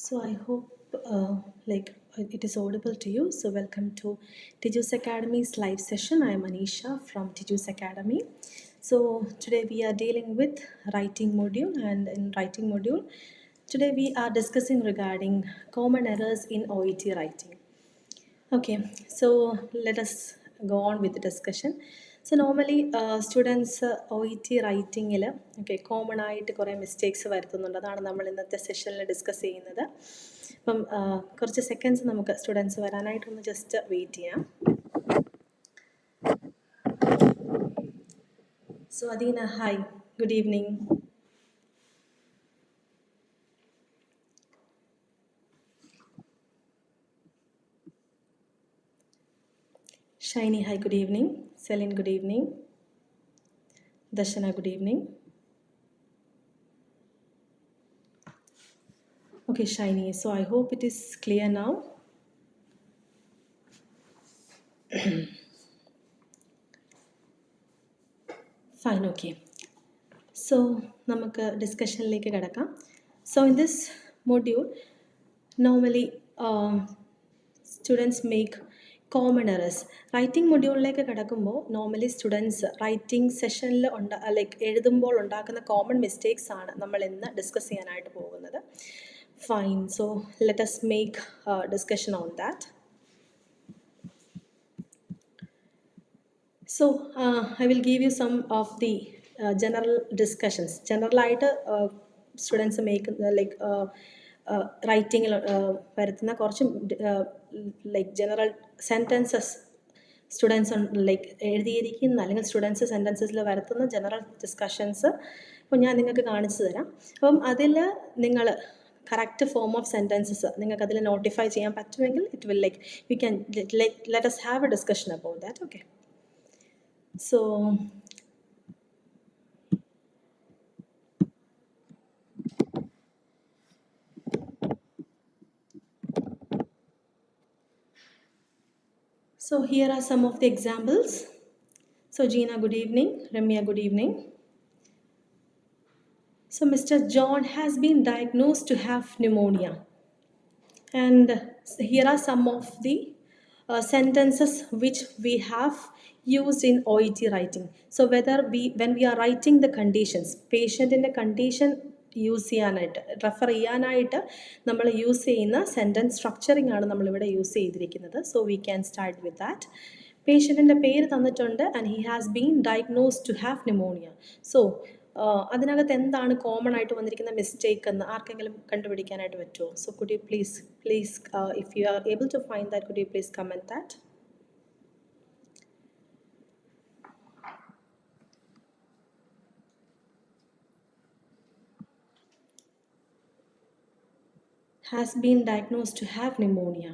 So I hope it is audible to you. So welcome to Tijus Academy's live session. I am Anisha from Tijus Academy. So today we are dealing with writing module, and in writing module today we are discussing regarding common errors in OET writing. Okay, so let us go on with the discussion. So normally students OET റൈറ്റിങ്ങിൽ common ആയിട്ട് കുറേ mistakes വരുത്തുന്നുണ്ട്. അതാണ് നമ്മൾ ഇന്നത്തെ സെഷനിൽ discuss ചെയ്യുന്നത്. അപ്പം കുറച്ച് സെക്കൻഡ്സ് നമുക്ക് സ്റ്റുഡൻസ് വരാനായിട്ടൊന്ന് ജസ്റ്റ് വെയിറ്റ് ചെയ്യാം. So Adeena, hi, good evening. Shiny, hi, good evening. Celine, good evening. Dashana, good evening. Okay, Shiny, so I hope it is clear now. Fine, okay. So, നമുക്ക് ഡിസ്കഷനിലേക്ക് കിടക്കാം. So, in this module, normally students make common errors. Writing മൊഡ്യൂളിലേക്ക് കിടക്കുമ്പോൾ normally students writing സെഷനിൽ എഴുതുമ്പോൾ ഉണ്ടാക്കുന്ന common mistakes ആണ് നമ്മൾ ഇന്ന് ഡിസ്കസ് ചെയ്യാനായിട്ട് പോകുന്നത്. Fine, so let us make discussion on that. So I will give you some of the general discussions. General students make writing വരുത്തുന്ന കുറച്ച് general sentences സ്റ്റുഡൻസ് എഴുതിയിരിക്കുന്ന അല്ലെങ്കിൽ സ്റ്റുഡൻസ് സെൻറ്റൻസസിൽ വരുത്തുന്ന ജനറൽ ഡിസ്കഷൻസ് ഇപ്പോൾ ഞാൻ നിങ്ങൾക്ക് കാണിച്ചു തരാം. അപ്പം അതിൽ നിങ്ങൾ കറക്റ്റ് ഫോം ഓഫ് സെൻറ്റൻസസ് നിങ്ങൾക്ക് അതിൽ നോട്ടിഫൈ ചെയ്യാൻ പറ്റുമെങ്കിൽ it will you can let us have a discussion about that. Okay. So here are some of the examples. So Gina, good evening. Ramya, good evening. So Mr. John has been diagnosed to have pneumonia. And here are some of the sentences which we have used in OET writing. So when we are writing the conditions, patient in the condition use ചെയ്യാനായിട്ട് refer ചെയ്യാനായിട്ട് നമ്മൾ use ചെയ്യുന്ന sentence structuring ആണ് നമ്മളിവിടെ use ചെയ്തിരിക്കുന്നത്. So we can start with that. പേഷ്യൻറ്റിൻ്റെ പേര് തന്നിട്ടുണ്ട് and he has been diagnosed to have pneumonia. So അതിനകത്ത് എന്താണ് കോമൺ ആയിട്ട് വന്നിരിക്കുന്ന മിസ്റ്റേക്ക് എന്ന് ആർക്കെങ്കിലും കണ്ടുപിടിക്കാനായിട്ട് പറ്റുമോ? So could you please if you are able to find that, could you please comment that? Has been diagnosed to have pneumonia.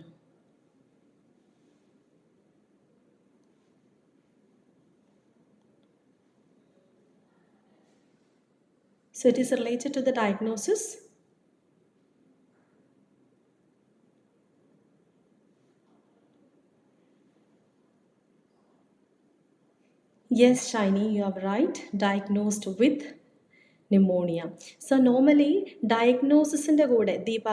So it is related to the diagnosis. Yes, Shiny, you are right. Diagnosed with pneumonia. So normally diagnosis in the കൂടെ Deepa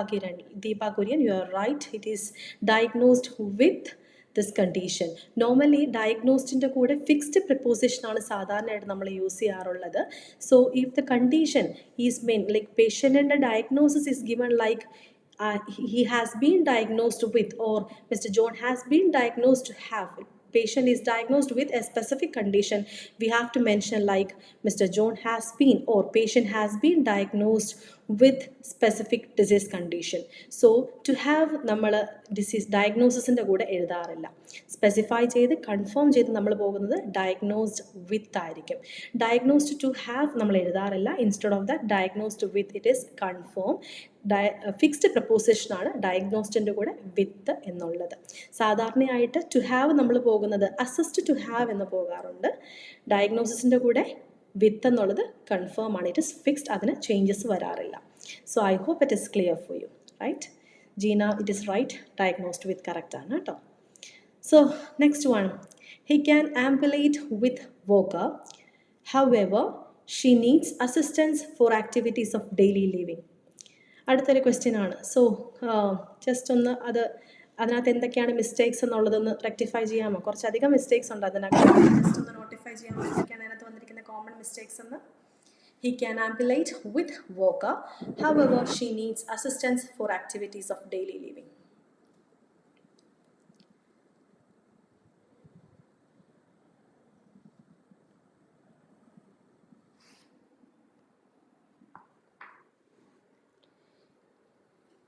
Kurian, you are right. It is diagnosed with this condition. Normally diagnosed in the കൂടെ fixed preposition ആണ് സാധാരണയായിട്ട് നമ്മൾ use ചെയ്യാറുള്ളത്. So if the condition is meant patient and the diagnosis is given he has been diagnosed with, or Mr. John has been diagnosed to have, patient is diagnosed with a specific condition, we have to mention Mr. John has been, or patient has been diagnosed with specific disease condition. So to have നമ്മൾ disease ഡയഗ്നോസിൻ്റെ കൂടെ എഴുതാറില്ല. Specify ചെയ്ത് confirm ചെയ്ത് നമ്മൾ പോകുന്നത് diagnosed with ആയിരിക്കും. Diagnosed to have നമ്മൾ എഴുതാറില്ല. Instead of that diagnosed with it is confirm. Fixed പ്രപ്പോസിഷനാണ് ഡയഗ്നോസ്റ്റിൻ്റെ കൂടെ വിത്ത് എന്നുള്ളത്. സാധാരണയായിട്ട് ടു ഹാവ് നമ്മൾ പോകുന്നത് അസിസ്റ്റ് ടു ഹാവ് എന്ന് പോകാറുണ്ട്. ഡയഗ്നോസിസിൻ്റെ കൂടെ വിത്ത് എന്നുള്ളത് കൺഫേം ആണ്, ഇറ്റ് ഇസ് ഫിക്സ്ഡ്, അതിന് ചേഞ്ചസ് വരാറില്ല. So I hope it is clear for you, right? Jeena, it is right, diagnosed with correct ആണ് കേട്ടോ. So next one, he can ambulate with walker, however she needs assistance for activities of daily living. അടുത്തൊരു question ആണ്. So just ഒന്ന് അതിനകത്ത് എന്തൊക്കെയാണ് mistakes എന്നുള്ളതൊന്ന് rectify ചെയ്യാമോ? കുറച്ചധികം mistakes ഉണ്ട് അതിനകത്ത്. ജസ്റ്റ് ഒന്ന് നോട്ടിഫൈ ചെയ്യാമോ എന്തൊക്കെയാണ് അതിനകത്ത് വന്നിരിക്കുന്ന കോമൺ മിസ്റ്റേക്സ് എന്ന്? He can ambulate with walker. However, she needs assistance for activities of daily living.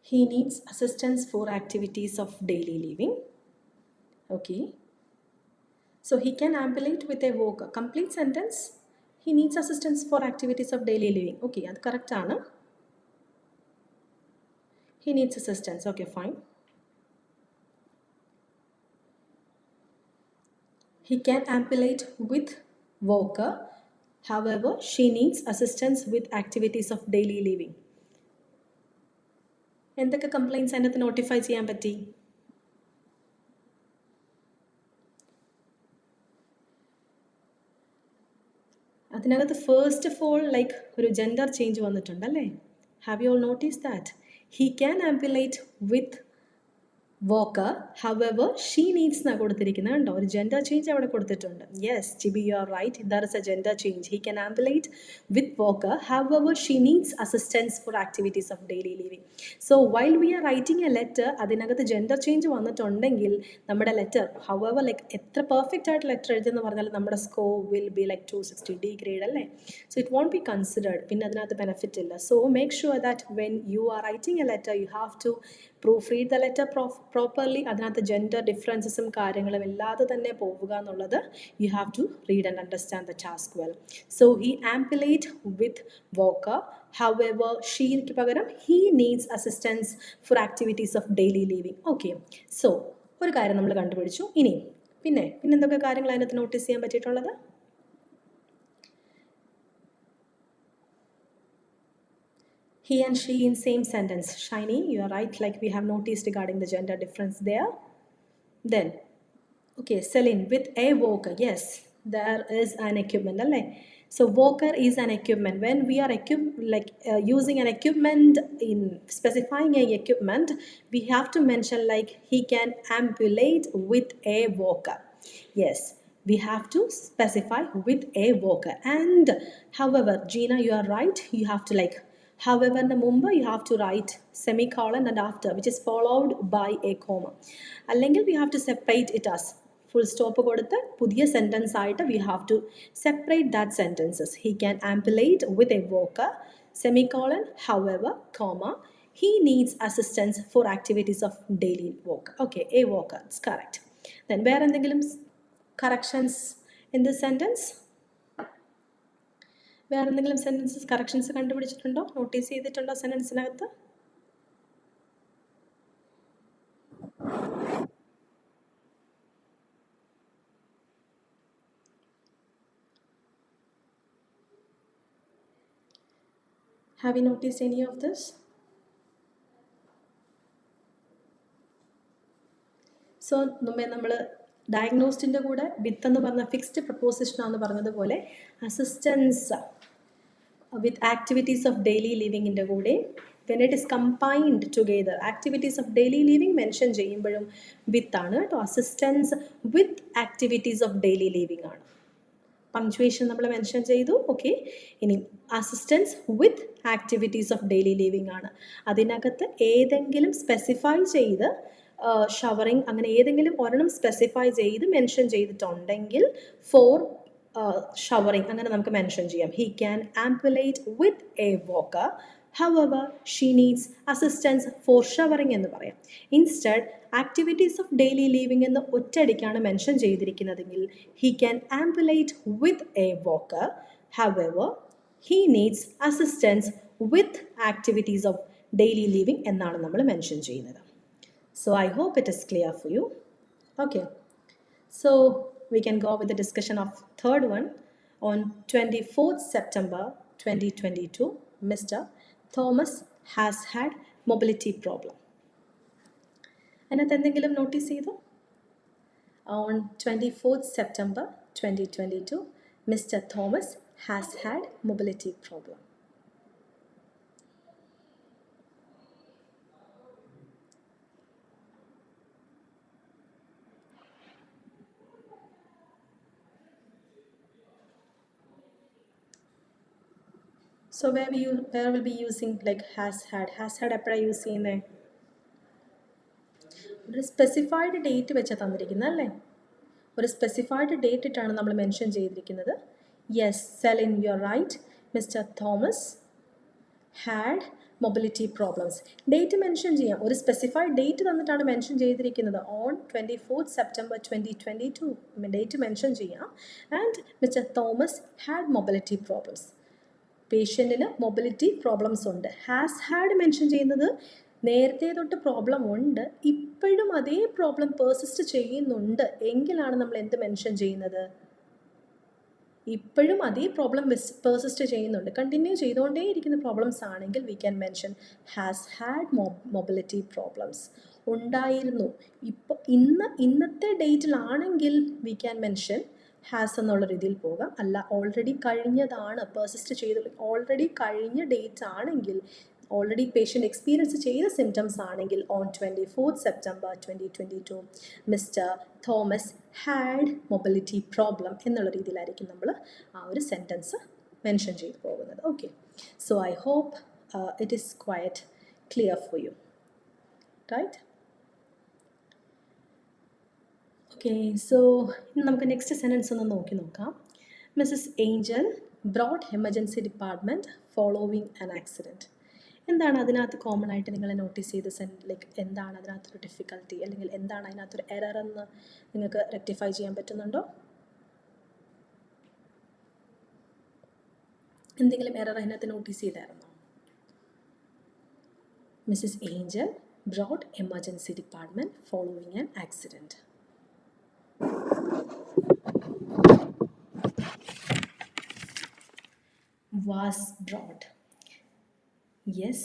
He needs assistance for activities of daily living. Okay. So he can ambulate with a walker. Complete sentence. He needs assistance for activities of daily living. Okay, that's correct, Anna. He needs assistance. Okay, fine. He can ambulate with walker. However, she needs assistance with activities of daily living. എന്തൊക്കെ complaints അതിനകത്ത് notify ചെയ്യാൻ പറ്റി? അതിനകത്ത് first of all like ഒരു gender change വന്നിട്ടുണ്ടല്ലേ? Have you all notice that? He can ambulate with walker, however she needs എന്നാണ് കൊടുത്തിരിക്കുന്നത്. കണ്ടോ, ഒരു ജെൻഡർ ചേഞ്ച് അവിടെ കൊടുത്തിട്ടുണ്ട്. Yes Chibi, you are right, there is a gender change. He can ambulate with walker, however she needs assistance for activities of daily living. So while we are writing a letter, അതിനകത്ത് gender change വന്നിട്ടുണ്ടെങ്കിൽ നമ്മുടെ letter however like എത്ര perfect ആയിട്ട് letter എഴുതുമെന്ന് പറഞ്ഞാൽ നമ്മുടെ score will be like 260 D grade അല്ലേ? So it won't be considered. പിന്നെ അതിനകത്ത് ബെനിഫിറ്റ് ഇല്ല. So make sure that when you are writing a letter you have to proof read the letter properly. അതിനകത്ത് gender ഡിഫറൻസസും കാര്യങ്ങളും ഇല്ലാതെ തന്നെ പോവുക എന്നുള്ളത് you have to read and understand the task well. So he ambulate with walker, however ഷീക്ക് പകരം he needs assistance for activities of daily living. Okay, so ഒരു കാര്യം നമ്മൾ കണ്ടുപിടിച്ചു. ഇനി പിന്നെ എന്തൊക്കെ കാര്യങ്ങൾ അതിനകത്ത് നോട്ടീസ് ചെയ്യാൻ പറ്റിയിട്ടുള്ളത്? He and she in same sentence. Shiny, you are right, like we have noticed regarding the gender difference there. Then, okay, Celine, with a walker. Yes, there is an equipment. So walker is an equipment. When we are using an equipment in specifying a equipment, we have to mention like he can ambulate with a walker. Yes, we have to specify with a walker. And however, Gina, you are right, you have to like however in the Mumbai you have to write semicolon and after, which is followed by a comma. അല്ലെങ്കിൽ we have to separate it as full stop കൊടുത്ത് പുതിയ sentence ആയിട്ട് we have to separate that sentences. He can ambulate with a walker, semicolon, however, comma, he needs assistance for activities of daily work. Okay, a walker, it's correct. Then വേറെ എന്തെങ്കിലും corrections in this sentence? വേറെ എന്തെങ്കിലും sentences corrections കണ്ടുപിടിച്ചിട്ടുണ്ടോ? Notice ചെയ്തിട്ടുണ്ടോ സെൻറ്റൻസിനകത്ത്? Have you noticed any of this? So മുമ്പേ നമ്മൾ ഡയഗ്നോസ്റ്റിൻ്റെ കൂടെ വിത്ത് എന്ന് പറഞ്ഞ ഫിക്സ്ഡ് പ്രപ്പോസിഷനാണെന്ന് പറഞ്ഞതുപോലെ assistance with activities of daily ലിവിങ്ങിൻ്റെ കൂടെ when it is combined together activities of daily living mention ചെയ്യുമ്പോഴും വിത്താണ് കേട്ടോ. Assistance with activities of daily living ആണ്. പങ്ക്ച്വേഷൻ നമ്മൾ മെൻഷൻ ചെയ്തു. ഓക്കെ, ഇനി assistance with activities of daily living ആണ്. അതിനകത്ത് ഏതെങ്കിലും സ്പെസിഫൈ ചെയ്ത് ഷവറിങ് അങ്ങനെ ഏതെങ്കിലും ഒരെണ്ണം സ്പെസിഫൈ ചെയ്ത് മെൻഷൻ ചെയ്തിട്ടുണ്ടെങ്കിൽ ഫോർ ഷവറിങ് അങ്ങനെ നമുക്ക് മെൻഷൻ ചെയ്യാം. He can ambulate with a walker, however she needs assistance for showering എന്ന് പറയാം. Instead activities of daily living എന്ന് ഒറ്റയടിക്കാണ് മെൻഷൻ ചെയ്തിരിക്കുന്നതെങ്കിൽ he can ambulate with a walker, however he needs assistance with activities of daily living എന്നാണ് നമ്മൾ mention ചെയ്യുന്നത്. So I hope it is clear for you. Okay, so we can go with the discussion of third one. On 24th September 2022, Mr. Thomas has had mobility problem. അതിനകത്ത് എന്തെങ്കിലും notice ചെയ്തു? On 24th September 2022, Mr. Thomas has had mobility problem. So where will be using like has had എപ്പോഴാണ് use ചെയ്യുന്നത്? ഒരു specified date വെച്ചാൽ തന്നിരിക്കുന്നത് അല്ലേ? ഒരു സ്പെസിഫൈഡ് ഡേറ്റ് ഇട്ടാണ് നമ്മൾ മെൻഷൻ ചെയ്തിരിക്കുന്നത്. Yes Celine you are right. Mister Thomas had mobility problems. Date mention ചെയ്യാം. ഒരു സ്പെസിഫൈഡ് ഡേറ്റ് തന്നിട്ടാണ് മെൻഷൻ ചെയ്തിരിക്കുന്നത്. ഓൺ 24 സെപ്റ്റംബർ 2022 ഡേറ്റ് മെൻഷൻ ചെയ്യാം. And mister Thomas had mobility problems. പേഷ്യൻറ്റിന് മൊബിലിറ്റി പ്രോബ്ലംസ് ഉണ്ട്. ഹാസ് ഹാഡ് മെൻഷൻ ചെയ്യുന്നത് നേരത്തെ തൊട്ട് പ്രോബ്ലം ഉണ്ട്, ഇപ്പോഴും അതേ പ്രോബ്ലം പേഴ്സിസ്റ്റ് ചെയ്യുന്നുണ്ട് എങ്കിലാണ് നമ്മൾ എന്ത് മെൻഷൻ ചെയ്യുന്നത്? ഇപ്പോഴും അതേ പ്രോബ്ലം പേഴ്സിസ്റ്റ് ചെയ്യുന്നുണ്ട്, കണ്ടിന്യൂ ചെയ്തുകൊണ്ടേ ഇരിക്കുന്ന പ്രോബ്ലംസ് ആണെങ്കിൽ we can mention has had mobility problems. ഉണ്ടായിരുന്നു, ഇപ്പോൾ ഇന്നത്തെ ഡേറ്റിലാണെങ്കിൽ വി ക്യാൻ മെൻഷൻ ഹാസ് എന്നുള്ള രീതിയിൽ പോകാം. അല്ല ഓൾറെഡി കഴിഞ്ഞതാണ്, പേഴ്സിസ്റ്റ് ചെയ്ത് ഓൾറെഡി കഴിഞ്ഞ ഡേറ്റ് ആണെങ്കിൽ, ഓൾറെഡി പേഷ്യൻ്റ് എക്സ്പീരിയൻസ് ചെയ്ത സിംറ്റംസ് ആണെങ്കിൽ on 24 September 2022 Mr Thomas had mobility problem എന്നുള്ള രീതിയിലായിരിക്കും നമ്മൾ ആ ഒരു സെൻറ്റൻസ് മെൻഷൻ ചെയ്ത് പോകുന്നത്. Okay, so I hope it is quite clear for you, right? Okay, so നമുക്ക് നെക്സ്റ്റ് സെൻറ്റൻസ് ഒന്ന് നോക്കാം. Mrs Angel brought emergency department following an accident. എന്താണ് അതിനകത്ത് കോമൺ ആയിട്ട് നിങ്ങൾ നോട്ടീസ് ചെയ്ത് ലൈക്ക് എന്താണ് അതിനകത്തൊരു ഡിഫിക്കൽട്ടി, അല്ലെങ്കിൽ എന്താണ് അതിനകത്തൊരു എറർ എന്ന് നിങ്ങൾക്ക് റെക്ടിഫൈ ചെയ്യാൻ പറ്റുന്നുണ്ടോ? എന്തെങ്കിലും എറർ അതിനകത്ത് നോട്ടീസ് ചെയ്തായിരുന്നോ? Mrs Angel brought emergency department following an accident. Was brought. Yes,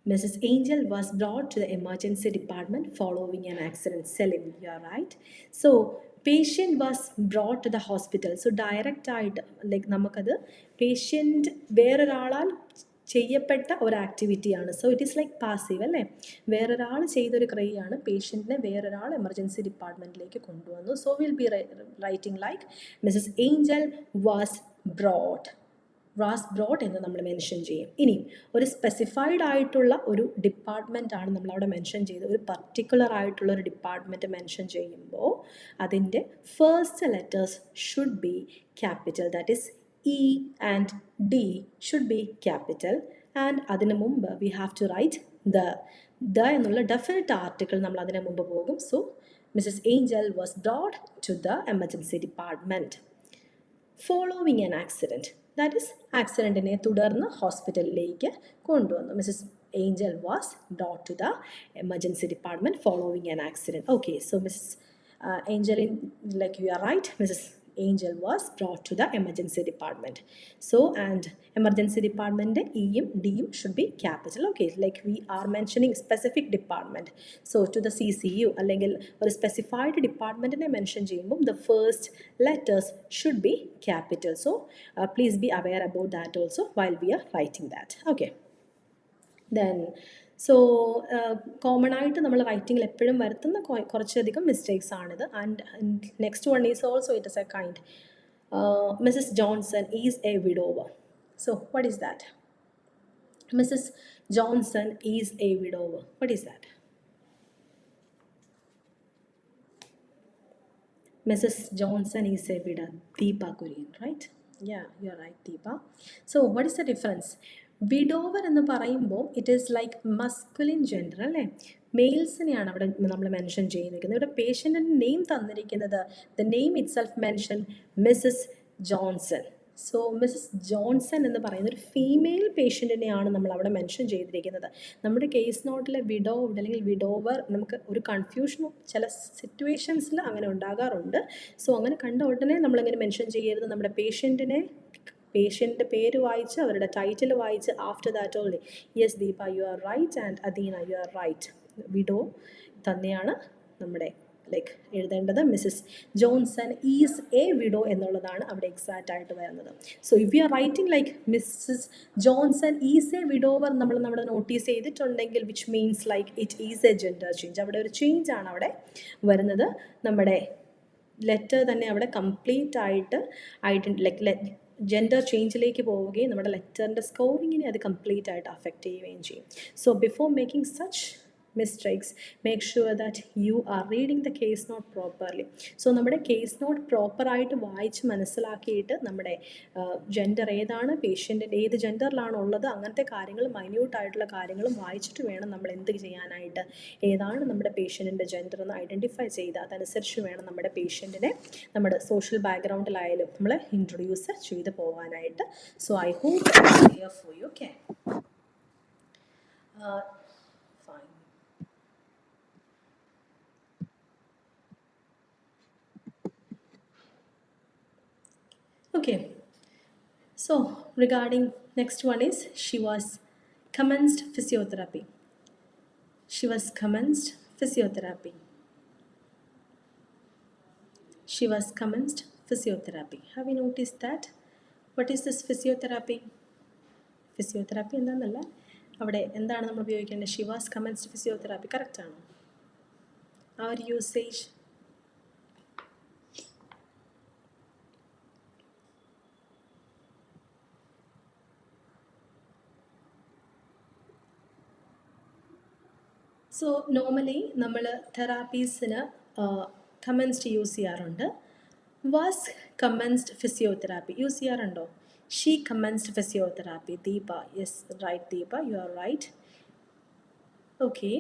Mrs. Angel was brought to the emergency department following an accident. Selim, you are right. So, patient was brought to the hospital. So, direct ആയിട്ട് like നമുക്കത് patient വേറൊരാളാൽ ചെയ്യപ്പെട്ട ഒരു ആക്ടിവിറ്റിയാണ്. So it is like passive അല്ലേ? വേറൊരാൾ ചെയ്തൊരു ക്രിയയാണ്, പേഷ്യൻറ്റിനെ വേറൊരാൾ എമർജൻസി ഡിപ്പാർട്ട്മെൻറ്റിലേക്ക് കൊണ്ടുവന്നു. So will be writing like Mrs Angel was brought എന്ന് നമ്മൾ മെൻഷൻ ചെയ്യും. ഇനി ഒരു സ്പെസിഫൈഡ് ആയിട്ടുള്ള ഒരു ഡിപ്പാർട്ട്മെൻറ്റാണ് നമ്മളവിടെ മെൻഷൻ ചെയ്ത്, ഒരു പർട്ടിക്കുലർ ആയിട്ടുള്ള ഒരു ഡിപ്പാർട്ട്മെൻറ്റ് മെൻഷൻ ചെയ്യുമ്പോൾ അതിൻ്റെ first letters should be capital. That is E and D should be capital. And അതിന് മുമ്പ് we have to write the എന്നുള്ള ഡെഫിനറ്റ് ആർട്ടിക്കിൾ നമ്മൾ അതിന് മുമ്പ് പോകും. So Mrs Angel was brought to the emergency department following an accident. That is ആക്സിഡൻറ്റിനെ തുടർന്ന് ഹോസ്പിറ്റലിലേക്ക് കൊണ്ടുവന്നു. Mrs Angel was brought to the emergency department following an accident. Okay, so Mrs Angel, like you are right, Mrs Angel was brought to the emergency department. So, and emergency department E D should be capital. Okay, like we are mentioning specific department. So, to the CCU, അല്ലെങ്കിൽ ഒരു specified department ne mention ചെയ്യുമ്പോൾ the first letters should be capital. So, please be aware about that also while we are writing that. Okay. Then, so common ആയിട്ട് നമ്മൾ റൈറ്റിങ്ങിൽ എപ്പോഴും വരുത്തുന്ന കുറച്ചധികം mistakes ആണിത്. And next one is also it is a kind. Mrs Johnson is a widower. So what is that? Mrs Johnson is a widower. What is that? Mrs. Johnson is a widow. Deepa Kurian, right? Yeah, you're right, Deepa. So what is the difference? Widower എന്ന് പറയുമ്പോൾ it is like masculine gender അല്ലേ? മെയിൽസിനെയാണ് അവിടെ നമ്മൾ mention ചെയ്തിരിക്കുന്നത്. ഇവിടെ പേഷ്യൻറ്റിൻ്റെ name തന്നിരിക്കുന്നത് the name itself mention Mrs Johnson. So Mrs Johnson എന്ന് പറയുന്ന ഒരു ഫീമെയിൽ പേഷ്യൻറ്റിനെയാണ് നമ്മൾ അവിടെ മെൻഷൻ ചെയ്തിരിക്കുന്നത്. നമ്മുടെ കേസ് നോട്ടിലെ വിഡോവ്ഡ് അല്ലെങ്കിൽ വിഡോവർ നമുക്ക് ഒരു കൺഫ്യൂഷനും ചില സിറ്റുവേഷൻസിൽ അങ്ങനെ ഉണ്ടാകാറുണ്ട്. സോ അങ്ങനെ കണ്ട ഉടനെ നമ്മളങ്ങനെ മെൻഷൻ ചെയ്യരുത്. നമ്മുടെ പേഷ്യൻ്റെ പേര് വായിച്ച് അവരുടെ ടൈറ്റിൽ വായിച്ച് after that only yes Deepa you are right and Adeena you are right, widow തന്നെയാണ് നമ്മുടെ ലൈക്ക് എഴുതേണ്ടത്. Mrs Johnson is a widow എന്നുള്ളതാണ് അവിടെ എക്സാക്റ്റ് ആയിട്ട് വരുന്നത്. So if you are writing like Mrs Johnson is a widower നമ്മൾ നമ്മുടെ നോട്ടീസ് ചെയ്തിട്ടുണ്ടെങ്കിൽ which means like it is a gender change. അവിടെ ഒരു ചേഞ്ച് ആണ് അവിടെ വരുന്നത്. നമ്മുടെ ലെറ്റർ തന്നെ അവിടെ കംപ്ലീറ്റ് ആയിട്ട് ലൈക്ക് ജെൻഡർ ചേഞ്ചിലേക്ക് പോവുകയും നമ്മുടെ ലെറ്ററിൻ്റെ സ്കോറിങ്ങിനെ അത് കംപ്ലീറ്റ് ആയിട്ട് അഫക്റ്റ് ചെയ്യുകയും ചെയ്യും. So before making such mistakes, make sure that you are reading the case note properly. So നമ്മുടെ കേസ് നോട്ട് പ്രോപ്പറായിട്ട് വായിച്ച് മനസ്സിലാക്കിയിട്ട് നമ്മുടെ ജെൻഡർ ഏതാണ്, പേഷ്യൻറ്റിൻ്റെ ഏത് ജെൻഡറിലാണ് ഉള്ളത്, അങ്ങനത്തെ കാര്യങ്ങൾ മൈന്യൂട്ടായിട്ടുള്ള കാര്യങ്ങളും വായിച്ചിട്ട് വേണം നമ്മൾ എന്ത് ചെയ്യാനായിട്ട്, ഏതാണ് നമ്മുടെ പേഷ്യൻറ്റിൻ്റെ ജെൻഡർ എന്ന് ഐഡൻറ്റിഫൈ ചെയ്ത് അതനുസരിച്ച് വേണം നമ്മുടെ പേഷ്യൻറ്റിനെ നമ്മുടെ സോഷ്യൽ ബാക്ക്ഗ്രൗണ്ടിലായാലും നമ്മൾ ഇൻട്രൊഡ്യൂസ് ചെയ്ത് പോകാനായിട്ട്. So I hope it's clear for you. Okay, fine. Okay, so regarding next one is she was commenced physiotherapy. She was commenced physiotherapy. She was commenced physiotherapy. Have you noticed that? What is this physiotherapy? Physiotherapy എന്താണെന്നല്ല, അവിടെ എന്താണ് നമ്മൾ ഉപയോഗിക്കേണ്ടത്? She was commenced physiotherapy. Correct ആണോ? ആ ഒരു usage so normally നമ്മൾ തെറാപ്പീസിന് കമൻസ്ഡ് യൂസ് ചെയ്യാറുണ്ട്. വാസ് കമൻസ്ഡ് ഫിസിയോതെറാപ്പി യൂസ് ചെയ്യാറുണ്ടോ? She commenced physiotherapy. Deepa, yes right Deepa, you are right. Okay,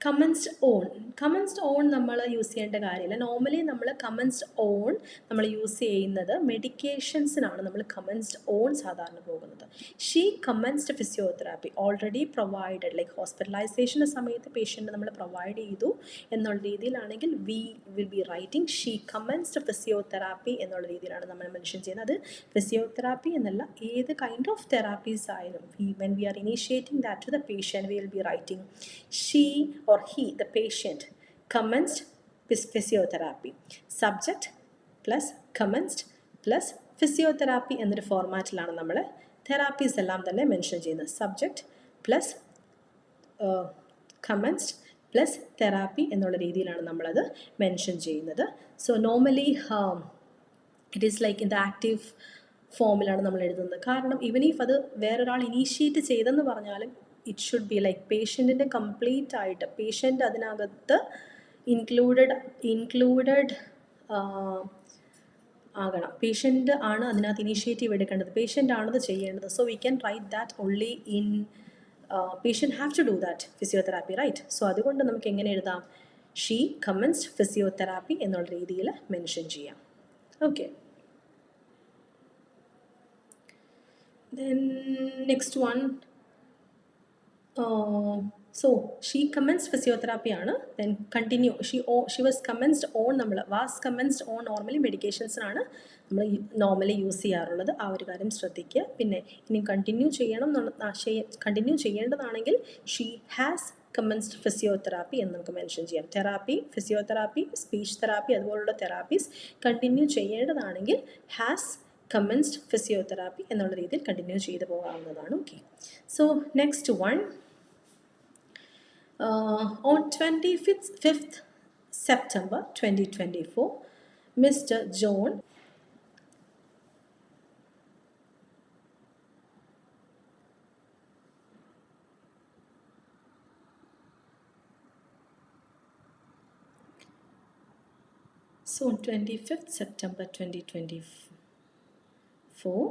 commenced on നമ്മൾ യൂസ് ചെയ്യേണ്ട കാര്യമില്ല. നോർമലി നമ്മൾ കമൻസ്ഡ് ഓൺ നമ്മൾ യൂസ് ചെയ്യുന്നത് മെഡിക്കേഷൻസിനാണ്. നമ്മൾ കമൻസ്ഡ് ഓൺ സാധാരണ പോകുന്നത്. She commenced physiotherapy already provided, like ഹോസ്പിറ്റലൈസേഷൻ്റെ സമയത്ത് പേഷ്യൻറ്റ് നമ്മൾ പ്രൊവൈഡ് ചെയ്തു എന്നുള്ള രീതിയിലാണെങ്കിൽ we will be writing she commenced physiotherapy എന്നുള്ള രീതിയിലാണ് നമ്മൾ മെൻഷൻ ചെയ്യുന്നത്. അത് ഫിസിയോതെറാപ്പി എന്നല്ല, ഏത് കൈൻഡ് ഓഫ് തെറാപ്പീസ് ആയാലും when we are initiating that to the patient we will be writing she or he, the patient, commenced physiotherapy. Subject plus commenced plus physiotherapy എന്നൊരു ഫോർമാറ്റിലാണ് നമ്മൾ തെറാപ്പീസ് എല്ലാം തന്നെ മെൻഷൻ ചെയ്യുന്നത്. Subject plus commenced plus therapy എന്നുള്ള രീതിയിലാണ് നമ്മളത് mention ചെയ്യുന്നത്. So normally it is like in the active ഫോമിലാണ് നമ്മൾ എഴുതുന്നത്. കാരണം ഈവൻ ഇഫ് അത് വേറൊരാൾ ഇനീഷ്യേറ്റ് ചെയ്തെന്ന് പറഞ്ഞാലും ഇറ്റ് ഷുഡ് ബി ലൈക്ക് പേഷ്യൻറ്റിൻ്റെ കംപ്ലീറ്റ് ആയിട്ട് പേഷ്യൻ്റ് അതിനകത്ത് ഇൻക്ലൂഡഡ് ആകണം. പേഷ്യൻ്റ് ആണ് അതിനകത്ത് ഇനീഷ്യേറ്റീവ് എടുക്കേണ്ടത്, പേഷ്യൻ്റ് ആണത് ചെയ്യേണ്ടത്. So we can write that only in patient have to do that physiotherapy, right? So അതുകൊണ്ട് നമുക്ക് എങ്ങനെ എഴുതാം? ഷീ കമൻസ്ഡ് ഫിസിയോതെറാപ്പി എന്നുള്ള രീതിയിൽ മെൻഷൻ ചെയ്യാം. Okay, then next one. So she commenced physiotherapy ആണ്. Then continue she was commenced on. നമ്മൾ was commenced on normally മെഡിക്കേഷൻസിനാണ് നമ്മൾ നോർമലി യൂസ് ചെയ്യാറുള്ളത്. ആ ഒരു കാര്യം ശ്രദ്ധിക്കുക. പിന്നെ ഇനി കണ്ടിന്യൂ ചെയ്യേണ്ടതാണെങ്കിൽ ഷീ ഹാസ് കമൻസ്ഡ് ഫിസിയോതെറാപ്പി എന്ന് നമുക്ക് മെൻഷൻ ചെയ്യാം. തെറാപ്പി, ഫിസിയോതെറാപ്പി, സ്പീച്ച് തെറാപ്പി അതുപോലുള്ള തെറാപ്പീസ് കണ്ടിന്യൂ ചെയ്യേണ്ടതാണെങ്കിൽ ഹാസ് കമൻസ്ഡ് ഫിസിയോതെറാപ്പി എന്നുള്ള രീതിയിൽ കണ്ടിന്യൂ ചെയ്ത് പോകാവുന്നതാണ്. Okay, so next one. On 25th September 2024, Mr. John So on 25th September 2024,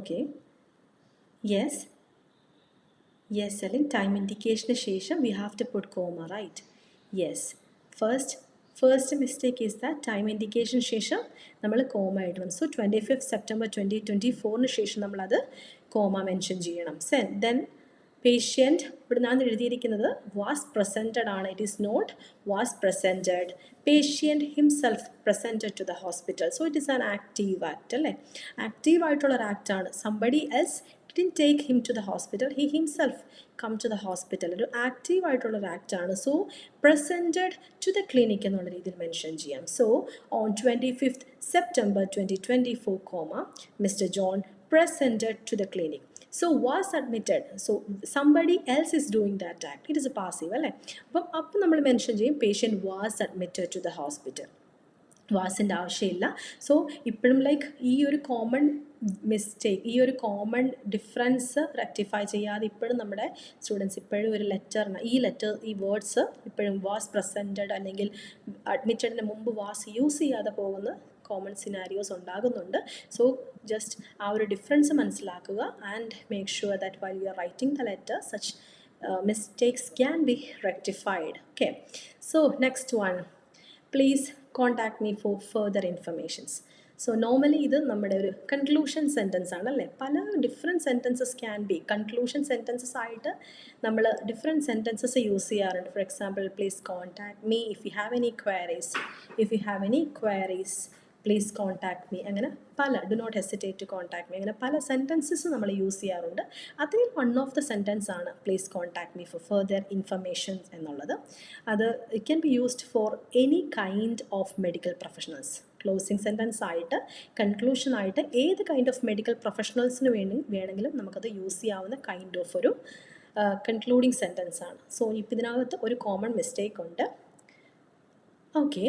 okay, yes, അല്ലെങ്കിൽ ടൈം ഇൻഡിക്കേഷന് ശേഷം we have to put comma, right? Yes, first mistake is that time ഇൻഡിക്കേഷന് ശേഷം നമ്മൾ കോമ ഇടണം. സോ 25th September 2024 ശേഷം നമ്മളത് comma mention ചെയ്യണം. ദെൻ പേഷ്യൻറ്റ്, ഇവിടെ ഞാൻ എഴുതിയിരിക്കുന്നത് വാസ് പ്രസൻറ്റഡ് ആണ്. It is not was presented. Patient himself presented to the hospital. So it is an active act, അല്ലേ? ആക്റ്റീവായിട്ടുള്ളൊരു ആക്റ്റാണ്. Somebody else didn't take him to the hospital, he himself come to the hospital. ഒരു active ആയിട്ടുള്ളൊരു ആക്റ്റാണ്. So presented to the clinic എന്നുള്ള രീതിയിൽ mention ചെയ്യാം. So on 25th September 2024, Mr. John presented to the clinic. So was admitted. So somebody else is doing that act. It is a passive, അല്ലേ? അപ്പം നമ്മൾ mention ചെയ്യും patient was admitted to the hospital. വാസിൻ്റെ ആവശ്യമില്ല. So ഇപ്പോഴും like ഈ ഒരു common mistake, ഈ ഒരു കോമൺ ഡിഫറൻസ് റെക്ടിഫൈ ചെയ്യാതെ ഇപ്പോഴും നമ്മുടെ സ്റ്റുഡൻസ് ഇപ്പോഴും ഒരു ലെറ്ററിന് ഈ വേർഡ്സ് ഇപ്പോഴും വാസ് പ്രസൻറ്റഡ് അല്ലെങ്കിൽ അഡ്മിറ്റഡിന് മുമ്പ് വാസ് യൂസ് ചെയ്യാതെ പോകുന്ന കോമൺ സിനാരിയോസ് ഉണ്ടാകുന്നുണ്ട്. സോ ജസ്റ്റ് ആ ഒരു ഡിഫറൻസ് മനസ്സിലാക്കുക and make sure that while U are writing the letter such mistakes can be rectified. Okay, so next one, please contact me for further informations. So normally ഇത് നമ്മുടെ ഒരു conclusion sentence ആണല്ലേ. പല different sentences can be conclusion sentences ആയിട്ട് നമ്മൾ different sentences use ചെയ്യാറുണ്ട്. For example, please contact me if you have any queries, if you have any queries please contact me, അങ്ങനെ പല, do not hesitate to contact me, അങ്ങനെ പല sentences നമ്മൾ use ചെയ്യാറുണ്ട്. അതിൽ വൺ ഓഫ് ദ സെൻറ്റൻസ് ആണ് please contact me for further information എന്നുള്ളത്. അത് it can be used for any kind of medical professionals. Closing sentence ആയിട്ട്, കൺക്ലൂഷൻ ആയിട്ട് ഏത് കൈൻഡ് ഓഫ് മെഡിക്കൽ പ്രൊഫഷണൽസിന് വേണമെങ്കിലും നമുക്കത് യൂസ് ചെയ്യാവുന്ന കൈൻഡ് ഓഫ് ഒരു കൺക്ലൂഡിങ് സെൻറ്റൻസ് ആണ്. സോ ഇപ്പം ഇതിനകത്ത് ഒരു കോമൺ മിസ്റ്റേക്ക് ഉണ്ട്. ഓക്കെ,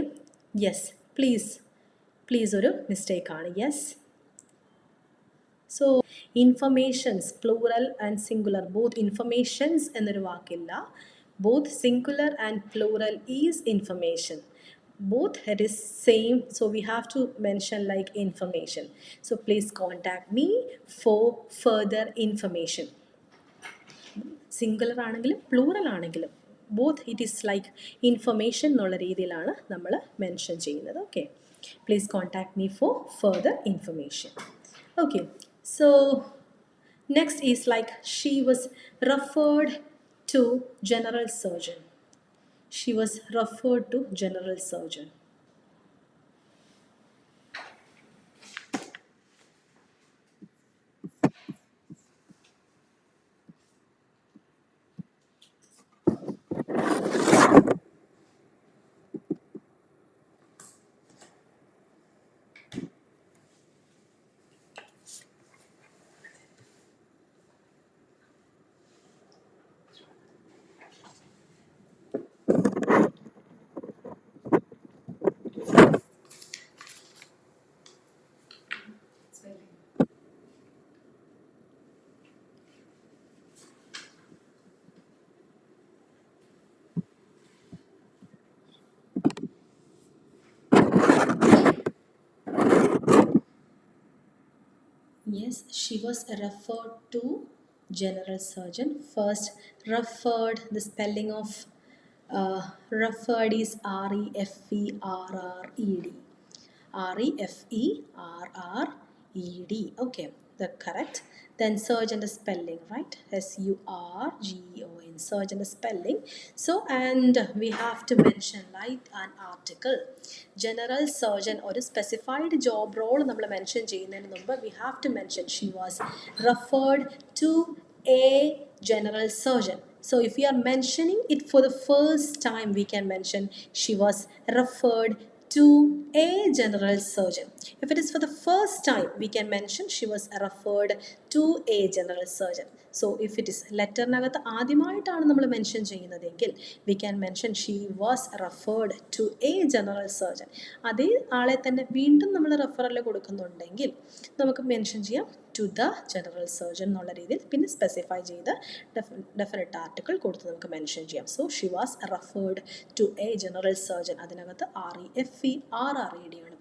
യെസ്, പ്ലീസ് ഒരു മിസ്റ്റേക്കാണ്. Yes. So informations plural and singular, both informations എന്നൊരു വാക്കില്ല. Both singular and plural is information. Both it is same, so we have to mention like information. So please contact me for further information. Singular ആണെങ്കിലും plural ആണെങ്കിലും both it is like information എന്നുള്ള രീതിയിലാണ് നമ്മൾ mention ചെയ്യുന്നത്. Okay, please contact me for further information. Okay, so next is like she was referred to general surgeon. She was referred to general surgeon. Yes, she was referred to general surgeon. First, referred, the spelling of referred is R-E-F-E-R-R-E-D. R-E-F-E-R-R-E-D. Okay, the correct. Then surgeon, the spelling, right? S-U-R-G-E-O-N, surgeon, the spelling. So, and we have to mention like an article. General surgeon or a specified job role നമ്മൾ mention ചെയ്യുന്നതിന് മുമ്പ് we have to mention she was referred to a general surgeon. So if we are mentioning it for the first time, we can mention she was referred to a general surgeon. If it is for the first time, we can mention she was referred to a general surgeon. So if it is ലെറ്ററിനകത്ത് ആദ്യമായിട്ടാണ് നമ്മൾ mention ചെയ്യുന്നതെങ്കിൽ we can mention she was referred to a general surgeon. അതേ ആളെ തന്നെ വീണ്ടും നമ്മൾ referral കൊടുക്കുന്നുണ്ടെങ്കിൽ നമുക്ക് mention ചെയ്യാം ടു ദ ജനറൽ സർജൻ എന്നുള്ള രീതിയിൽ, പിന്നെ സ്പെസിഫൈ ചെയ്ത് ഡെഫിനറ്റ് ആർട്ടിക്കിൾ കൊടുത്ത് നമുക്ക് മെൻഷൻ ചെയ്യാം. So she was referred to a general surgeon, അതിനകത്ത് REFERRED ആണ്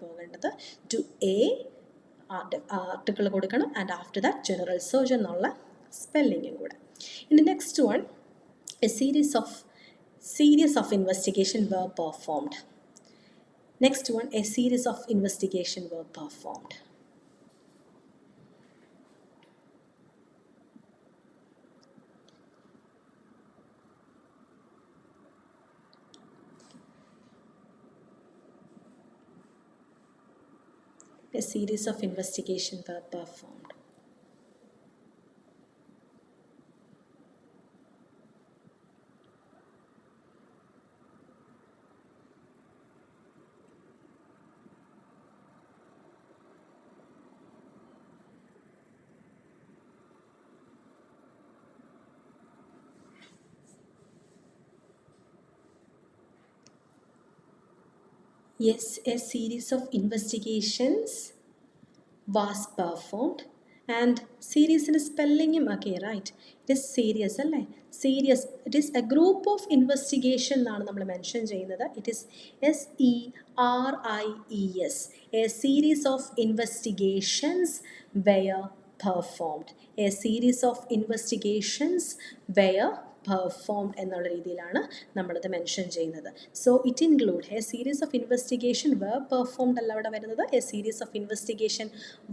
പോകേണ്ടത്. ടു എ ആർട്ടിക്കിൾ കൊടുക്കണം and after that general surgeon എന്നുള്ള സ്പെല്ലിങ്ങും കൂടെ. ഇനി next one, a series of investigation were performed. Next one, a series of investigation were performed. A series of investigation were performed. Yes, a series of investigations was performed. And series in spelling okay, right? It is serious അല്ലേ? Serious. It is a group of investigation എന്നാണ് നമ്മൾ mention ചെയ്യുന്നത്. It is SERIES. A series of investigations were performed. A series of investigations were performed എന്നുള്ള രീതിയിലാണ് നമ്മളത് mention ചെയ്യുന്നത്. So it include a series of investigation were performed അല്ല അവിടെ വരുന്നത്. A series of investigation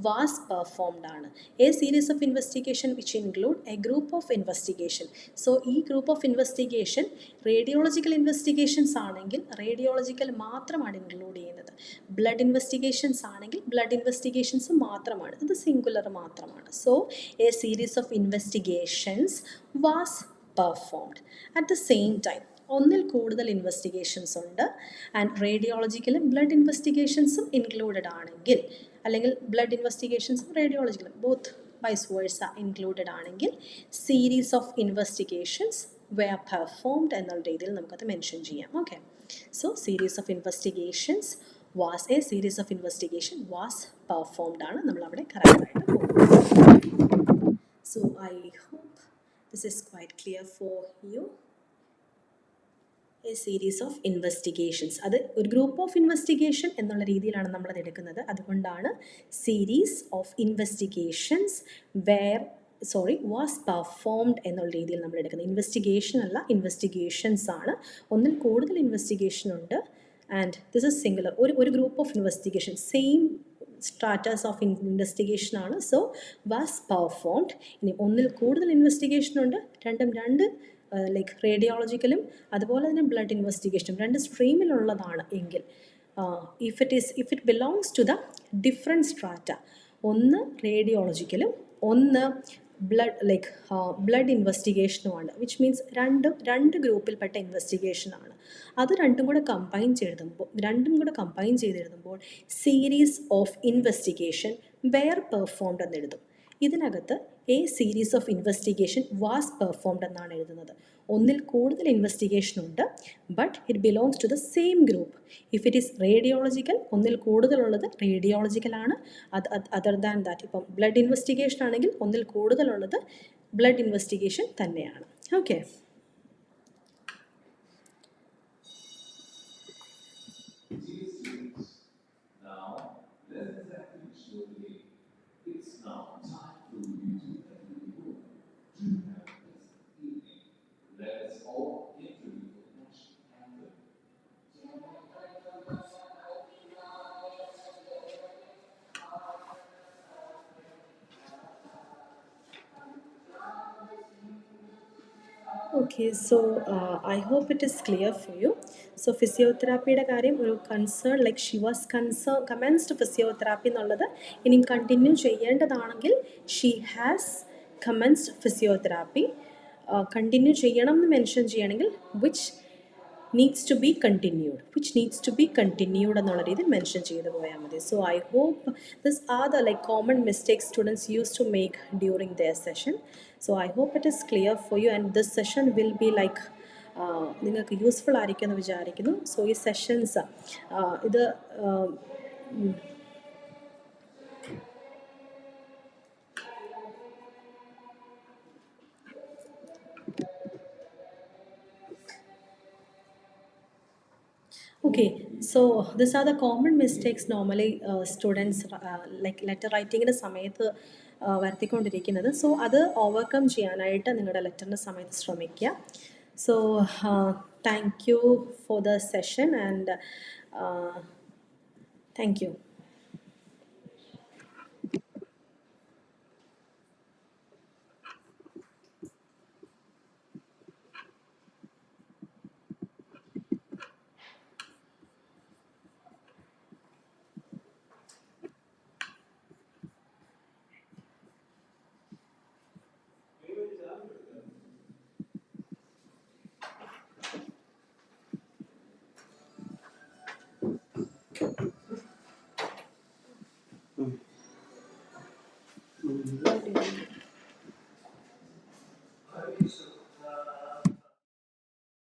was performed ആണ്. A series of investigation which include a group of investigation. So ഈ group of investigation radiological investigations ആണെങ്കിൽ radiological മാത്രമാണ് include ചെയ്യുന്നത്. Blood investigations ആണെങ്കിൽ blood investigations മാത്രമാണ്, ഇത് സിംഗുലർ മാത്രമാണ്. So a series of investigations was performed. At the same time ഒന്നിൽ കൂടുതൽ ഇൻവെസ്റ്റിഗേഷൻസ് ഉണ്ട് ആൻഡ് റേഡിയോളജിക്കലും ബ്ലഡ് ഇൻവെസ്റ്റിഗേഷൻസും ഇൻക്ലൂഡഡ് ആണെങ്കിൽ, അല്ലെങ്കിൽ ബ്ലഡ് ഇൻവെസ്റ്റിഗേഷൻസും റേഡിയോളജിക്കലും ബോത്ത് വൈസ് വേഴ്സ ഇൻക്ലൂഡഡ് ആണെങ്കിൽ series of investigations were performed എന്നുള്ള രീതിയിൽ നമുക്കത് മെൻഷൻ ചെയ്യാം. Okay, so series of investigations was a series of investigation was performed ആണ് നമ്മളവിടെ കറക്റ്റായിട്ട് പോകുന്നത്. So I hope this is quite clear for you. A series of investigations, അത് ഒരു ഗ്രൂപ്പ് ഓഫ് ഇൻവെസ്റ്റിഗേഷൻ എന്നുള്ള രീതിയിലാണ് നമ്മളത് എടുക്കുന്നത്. അതുകൊണ്ടാണ് series of investigations was performed എന്നുള്ള രീതിയിൽ നമ്മൾ എടുക്കുന്നത്. ഇൻവെസ്റ്റിഗേഷൻ അല്ല, ഇൻവെസ്റ്റിഗേഷൻസ് ആണ്. ഒന്നിൽ കൂടുതൽ ഇൻവെസ്റ്റിഗേഷൻ ഉണ്ട് ആൻഡ് ദിസ് ഇസ് സിംഗുലർ. ഒരു group of investigation same stratus of investigation ആണ്. So was performed. ഇനി ഒന്നിൽ കൂടുതൽ ഇൻവെസ്റ്റിഗേഷൻ ഉണ്ട്, രണ്ട് ലൈക്ക് റേഡിയോളജിക്കലും അതുപോലെ തന്നെ ബ്ലഡ് ഇൻവെസ്റ്റിഗേഷനും രണ്ട് സ്ട്രീമിലുള്ളതാണ് എങ്കിൽ if it belongs to the different strata, ഒന്ന് റേഡിയോളജിക്കലും ഒന്ന് ബ്ലഡ് ഇൻവെസ്റ്റിഗേഷനുമാണ്, വിച്ച് മീൻസ് രണ്ട് ഗ്രൂപ്പിൽപ്പെട്ട ഇൻവെസ്റ്റിഗേഷനാണ്. അത് രണ്ടും കൂടെ കമ്പൈൻ ചെയ്തെഴുതുമ്പോൾ series of investigation were performed എന്നെഴുതും. ഇതിനകത്ത് a series of investigation was performed എന്നാണ് എഴുതുന്നത്. ഒന്നിൽ കൂടുതൽ ഇൻവെസ്റ്റിഗേഷൻ ഉണ്ട് but it belongs to the same group. If it is radiological, ഒന്നിൽ കൂടുതലുള്ളത് റേഡിയോളജിക്കലാണ്. അതർ ദാൻ ദാറ്റ്, ഇപ്പം ബ്ലഡ് ഇൻവെസ്റ്റിഗേഷൻ ആണെങ്കിൽ ഒന്നിൽ കൂടുതലുള്ളത് ബ്ലഡ് ഇൻവെസ്റ്റിഗേഷൻ തന്നെയാണ്. Okay, okay, so I hope it is clear for you. So ഫിസിയോതെറാപ്പിയുടെ കാര്യം ഒരു concern, like she was commenced physiotherapy എന്നുള്ളത് ഇനിയും കണ്ടിന്യൂ ചെയ്യേണ്ടതാണെങ്കിൽ she has commenced physiotherapy. Continue ചെയ്യണം എന്ന് മെൻഷൻ ചെയ്യണമെങ്കിൽ which needs to be continued എന്നുള്ള രീതിയിൽ മെൻഷൻ ചെയ്ത് പോയാൽ മതി. So I hope this are the common mistakes students use to make during their session. So I hope it is clear for you and this session will be നിങ്ങൾക്ക് useful ആയിരിക്കും എന്ന് വിചാരിക്കുന്നു. So ഈ sessions ഇത് Okay, so these are the common mistakes normally students letter റൈറ്റിങ്ങിൻ്റെ സമയത്ത് വരുത്തിക്കൊണ്ടിരിക്കുന്നത്. So അത് ഓവർകം ചെയ്യാനായിട്ട് നിങ്ങളുടെ ലെറ്ററിൻ്റെ സമയത്ത് ശ്രമിക്കുക. So thank you for the session and thank you. What do you mean?